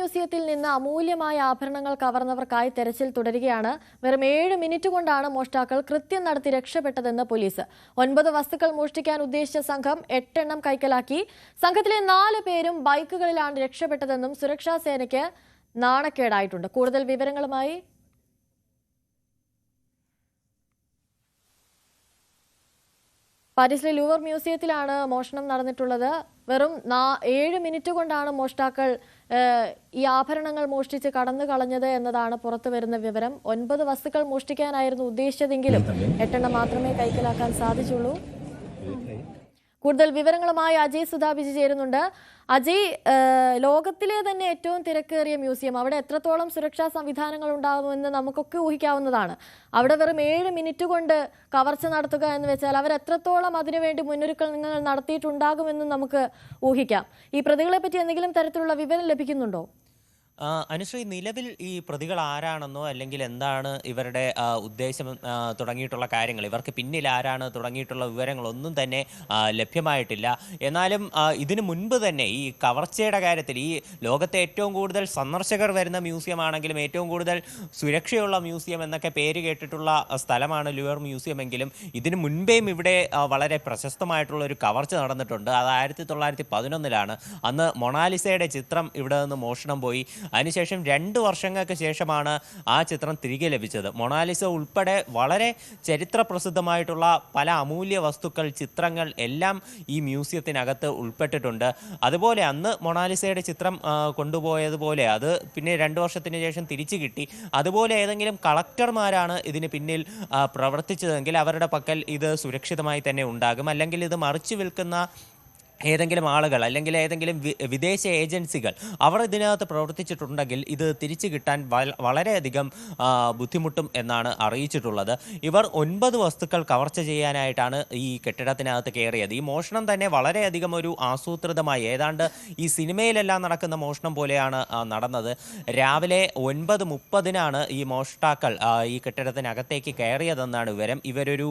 മ്യൂസിയത്തിൽ നിന്ന് അമൂല്യമായ ആഭരണങ്ങൾ കവർന്നവർക്കായി തെരച്ചിൽ തുടരുകയാണ്. വെറും 7 മിനിറ്റ് കൊണ്ടാണ് മോഷ്ടാക്കൾ കൃത്യം നടത്തി രക്ഷപ്പെട്ടതെന്ന് പോലീസ്. 9 വസ്തുക്കൾ മോഷ്ടിക്കാൻ ഉദ്ദേശിച്ച സംഘം 8 എണ്ണം കൈക്കലാക്കി. സംഘത്തിലെ 4 പേരും ബൈക്കുകളിലാണ് രക്ഷപ്പെട്ടതെന്നും സുരക്ഷാ സേനയ്ക്ക് നാണക്കേടായിട്ടുണ്ട്. കൂടുതൽ വിവരങ്ങളുമായി പാരീസിലെ ലൂവർ മ്യൂസിയത്തിലാണ് മോഷണം നടന്നിട്ടുള്ളത്. വെറും 7 മിനിറ്റ് കൊണ്ടാണ് മോഷ്ടാക്കൾ ഈ ആഭരണങ്ങൾ മോഷ്ടിച്ച് കടന്നു കളഞ്ഞത് എന്നതാണ് പുറത്തു വരുന്ന വിവരം. 9 വസ്തുക്കൾ മോഷ്ടിക്കാനായിരുന്നു ഉദ്ദേശിച്ചതെങ്കിലും 8 എണ്ണം മാത്രമേ കൈക്കലാക്കാൻ സാധിച്ചുള്ളൂ. കൂടുതൽ വിവരങ്ങളുമായി അജയ് സുധാബിജി ചേരുന്നുണ്ട്. അജയ്, ലോകത്തിലെ തന്നെ ഏറ്റവും തിരക്കേറിയ മ്യൂസിയം, അവിടെ എത്രത്തോളം സുരക്ഷാ സംവിധാനങ്ങൾ ഉണ്ടാകുമെന്ന് നമുക്കൊക്കെ ഊഹിക്കാവുന്നതാണ്. അവിടെ വെറും 7 മിനിറ്റ് കൊണ്ട് കവർച്ച നടത്തുക എന്ന് വെച്ചാൽ അവർ എത്രത്തോളം അതിനുവേണ്ടി മുന്നൊരുക്കങ്ങൾ നടത്തിയിട്ടുണ്ടാകുമെന്ന് നമുക്ക് ഊഹിക്കാം. ഈ പ്രതികളെ പറ്റി എന്തെങ്കിലും തരത്തിലുള്ള വിവരം ലഭിക്കുന്നുണ്ടോ? അനുശ്രീ, നിലവിൽ ഈ പ്രതികൾ ആരാണെന്നോ അല്ലെങ്കിൽ എന്താണ് ഇവരുടെ ഉദ്ദേശം തുടങ്ങിയിട്ടുള്ള കാര്യങ്ങൾ, ഇവർക്ക് പിന്നിൽ ആരാണ് തുടങ്ങിയിട്ടുള്ള വിവരങ്ങളൊന്നും തന്നെ ലഭ്യമായിട്ടില്ല. എന്നാലും ഇതിനു മുൻപ് തന്നെ ഈ കവർച്ചയുടെ കാര്യത്തിൽ, ഈ ലോകത്തെ ഏറ്റവും കൂടുതൽ സന്ദർശകർ വരുന്ന മ്യൂസിയം ആണെങ്കിലും ഏറ്റവും കൂടുതൽ സുരക്ഷയുള്ള മ്യൂസിയം എന്നൊക്കെ പേര് കേട്ടിട്ടുള്ള സ്ഥലമാണ് ലൂവർ മ്യൂസിയം എങ്കിലും ഇതിനു മുൻപേയും ഇവിടെ വളരെ പ്രശസ്തമായിട്ടുള്ള ഒരു കവർച്ച നടന്നിട്ടുണ്ട്. അത് 1911-ലാണ്. അന്ന് മൊണാലിസയുടെ ചിത്രം ഇവിടെ നിന്ന് മോഷണം പോയി. അതിനുശേഷം 2 വർഷങ്ങൾക്ക് ശേഷമാണ് ആ ചിത്രം തിരികെ ലഭിച്ചത്. മൊണാലിസ ഉൾപ്പെടെ വളരെ ചരിത്ര പ്രസിദ്ധമായിട്ടുള്ള പല അമൂല്യ വസ്തുക്കൾ, ചിത്രങ്ങൾ എല്ലാം ഈ മ്യൂസിയത്തിനകത്ത് ഉൾപ്പെട്ടിട്ടുണ്ട്. അതുപോലെ അന്ന് മൊണാലിസയുടെ ചിത്രം കൊണ്ടുപോയതുപോലെ അത് പിന്നെ 2 വർഷത്തിന് ശേഷം തിരിച്ചു കിട്ടി. അതുപോലെ ഏതെങ്കിലും കളക്ടർമാരാണ് ഇതിന് പിന്നിൽ പ്രവർത്തിച്ചതെങ്കിൽ അവരുടെ പക്കൽ ഇത് സുരക്ഷിതമായി തന്നെ ഉണ്ടാകും. അല്ലെങ്കിൽ ഇത് മറിച്ചു വിൽക്കുന്ന ഏതെങ്കിലും ആളുകൾ അല്ലെങ്കിൽ ഏതെങ്കിലും വിദേശ ഏജൻസികൾ അവർ ഇതിനകത്ത് പ്രവർത്തിച്ചിട്ടുണ്ടെങ്കിൽ ഇത് തിരിച്ചു കിട്ടാൻ വളരെയധികം ബുദ്ധിമുട്ടും എന്നാണ് അറിയിച്ചിട്ടുള്ളത്. ഇവർ 9 വസ്തുക്കൾ കവർച്ച ചെയ്യാനായിട്ടാണ് ഈ കെട്ടിടത്തിനകത്ത് കയറിയത്. ഈ മോഷണം തന്നെ വളരെയധികം ഒരു ആസൂത്രിതമായി, ഏതാണ്ട് ഈ സിനിമയിലെല്ലാം നടക്കുന്ന മോഷണം പോലെയാണ് നടന്നത്. രാവിലെ 9:30-നാണ് ഈ മോഷ്ടാക്കൾ ഈ കെട്ടിടത്തിനകത്തേക്ക് കയറിയതെന്നാണ് വിവരം. ഇവരൊരു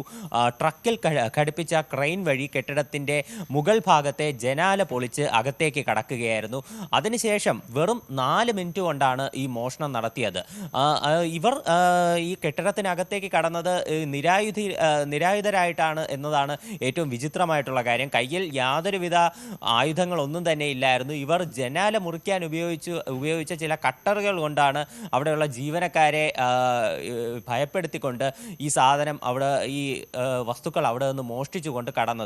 ട്രക്കിൽ ഘടിപ്പിച്ച ക്രെയിൻ വഴി കെട്ടിടത്തിൻ്റെ മുകൾ ഭാഗത്ത് ജനാല പൊളിച്ച് അകത്തേക്ക് കടക്കുകയായിരുന്നു. അതിനുശേഷം വെറും 4 മിനിറ്റ് കൊണ്ടാണ് ഈ മോഷണം നടത്തിയത്. ഇവർ ഈ കെട്ടിടത്തിനകത്തേക്ക് കടന്നത് നിരായുധരായിട്ടാണ് എന്നതാണ് ഏറ്റവും വിചിത്രമായിട്ടുള്ള കാര്യം. കയ്യിൽ യാതൊരുവിധ ആയുധങ്ങളൊന്നും തന്നെ ഇല്ലായിരുന്നു. ഇവർ ജനാല മുറിക്കാൻ ഉപയോഗിച്ച ചില കട്ടറുകൾ കൊണ്ടാണ് അവിടെയുള്ള ജീവനക്കാരെ ഭയപ്പെടുത്തിക്കൊണ്ട് ഈ സാധനം ഈ വസ്തുക്കൾ അവിടെ നിന്ന് മോഷ്ടിച്ചുകൊണ്ട് കടന്നത്.